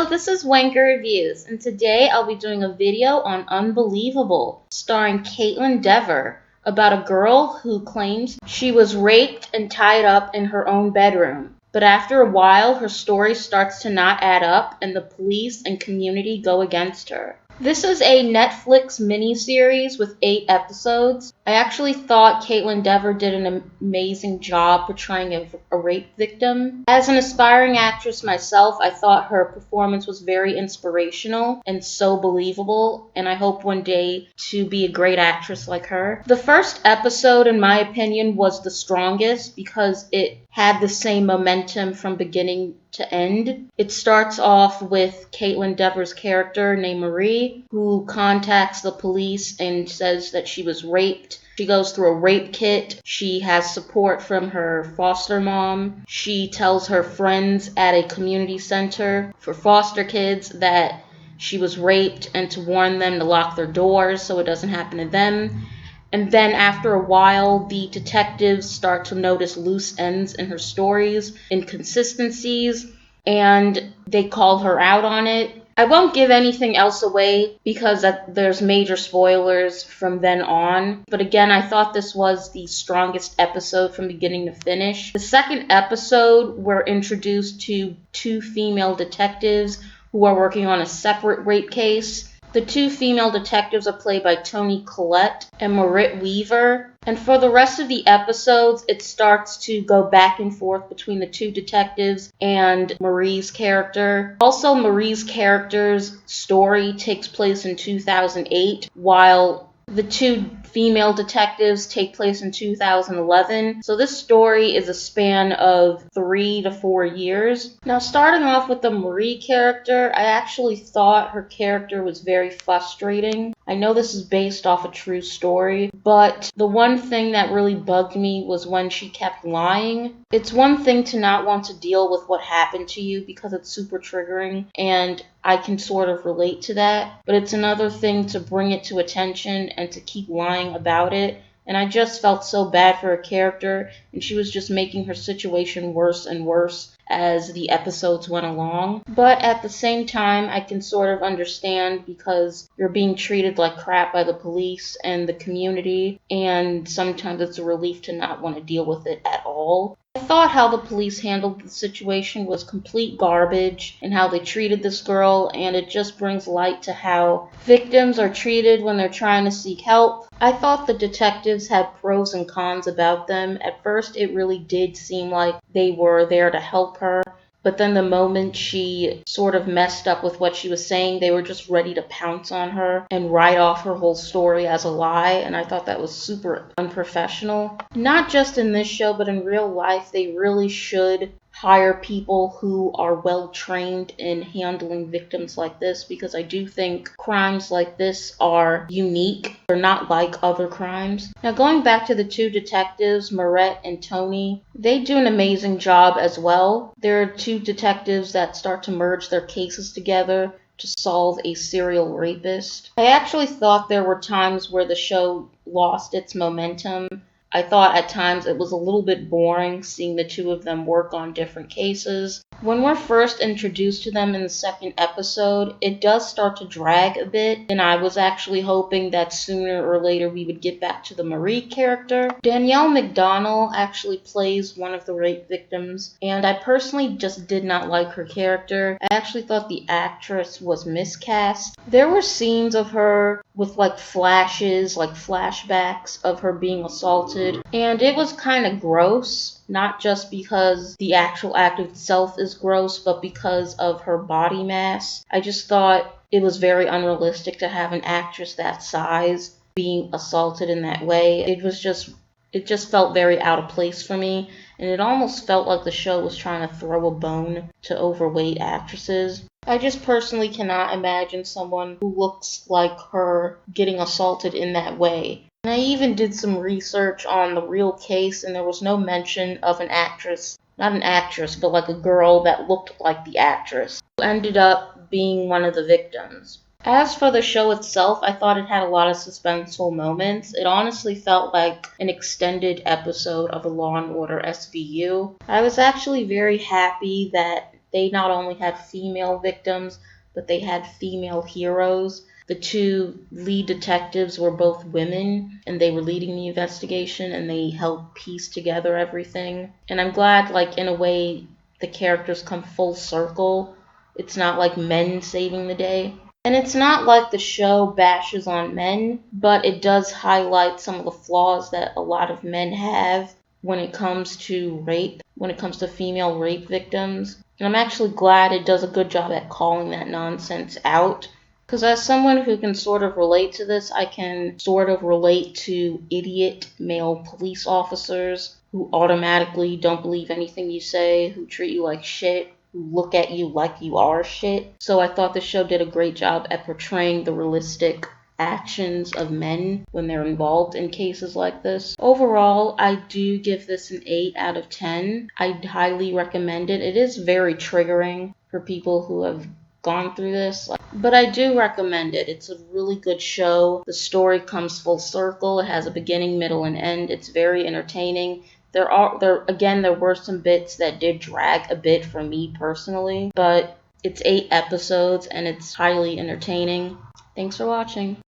Hello, this is Wanker Reviews, and today I'll be doing a video on Unbelievable, starring Kaitlyn Dever, about a girl who claims she was raped and tied up in her own bedroom. But after a while, her story starts to not add up, and the police and community go against her. This is a Netflix miniseries with 8 episodes. I actually thought Kaitlyn Dever did an amazing job portraying a rape victim. As an aspiring actress myself, I thought her performance was very inspirational and so believable, and I hope one day to be a great actress like her. The first episode, in my opinion, was the strongest because it had the same momentum from beginning to end. It starts off with Kaitlyn Dever's character named Marie, who contacts the police and says that she was raped. She goes through a rape kit. She has support from her foster mom. She tells her friends at a community center for foster kids that she was raped and to warn them to lock their doors so it doesn't happen to them. And then after a while, the detectives start to notice loose ends in her stories, inconsistencies, and they call her out on it. I won't give anything else away because there's major spoilers from then on. But again, I thought this was the strongest episode from beginning to finish. The second episode, we're introduced to 2 female detectives who are working on a separate rape case. The 2 female detectives are played by Toni Collette and Merritt Wever. And for the rest of the episodes, it starts to go back and forth between the 2 detectives and Marie's character. Also, Marie's character's story takes place in 2008, while the 2 female detectives take place in 2011. So this story is a span of 3 to 4 years. Now, starting off with the Marie character, I actually thought her character was very frustrating. I know this is based off a true story, but the one thing that really bugged me was when she kept lying. It's one thing to not want to deal with what happened to you because it's super triggering, and I can sort of relate to that, but it's another thing to bring it to attention and to keep lying about it. And I just felt so bad for her character, and she was just making her situation worse and worse as the episodes went along. But at the same time, I can sort of understand because you're being treated like crap by the police and the community, and sometimes it's a relief to not want to deal with it at all. I thought how the police handled the situation was complete garbage and how they treated this girl, and it just brings light to how victims are treated when they're trying to seek help. I thought the detectives had pros and cons about them. At first, it really did seem like they were there to help her. But then the moment she sort of messed up with what she was saying, they were just ready to pounce on her and write off her whole story as a lie, and I thought that was super unprofessional. Not just in this show, but in real life, they really should hire people who are well trained in handling victims like this, because I do think crimes like this are unique. They're not like other crimes. Now, going back to the 2 detectives, Merritt and Toni, they do an amazing job as well. There are 2 detectives that start to merge their cases together to solve a serial rapist. I actually thought there were times where the show lost its momentum. I thought at times it was a little bit boring seeing the 2 of them work on different cases. When we're first introduced to them in the second episode, it does start to drag a bit, and I was actually hoping that sooner or later we would get back to the Marie character. Danielle Macdonald actually plays one of the rape victims, and I personally just did not like her character. I actually thought the actress was miscast. There were scenes of her with flashes, flashbacks of her being assaulted, and it was kind of gross. Not just because the actual act itself is gross, but because of her body mass. I just thought it was very unrealistic to have an actress that size being assaulted in that way. It just felt very out of place for me, and it almost felt like the show was trying to throw a bone to overweight actresses. I just personally cannot imagine someone who looks like her getting assaulted in that way. And I even did some research on the real case, and there was no mention of an actress, not an actress, but like a girl that looked like the actress, who ended up being one of the victims. As for the show itself, I thought it had a lot of suspenseful moments. It honestly felt like an extended episode of a Law & Order SVU. I was actually very happy that they not only had female victims, but they had female heroes. The two lead detectives were both women, and they were leading the investigation, and they helped piece together everything. And I'm glad, like, in a way, the characters come full circle. It's not like men saving the day. And it's not like the show bashes on men, but it does highlight some of the flaws that a lot of men have when it comes to rape, when it comes to female rape victims. And I'm actually glad it does a good job at calling that nonsense out. Because as someone who can sort of relate to this, I can sort of relate to idiot male police officers who automatically don't believe anything you say, who treat you like shit, who look at you like you are shit. So I thought the show did a great job at portraying the realistic actions of men when they're involved in cases like this. Overall, I do give this an 8 out of 10. I highly recommend it. It is very triggering for people who have gone through this, but I do recommend it. It's a really good show. The story comes full circle. It has a beginning, middle, and end. It's very entertaining. There were some bits that did drag a bit for me personally, but it's 8 episodes and it's highly entertaining. Thanks for watching.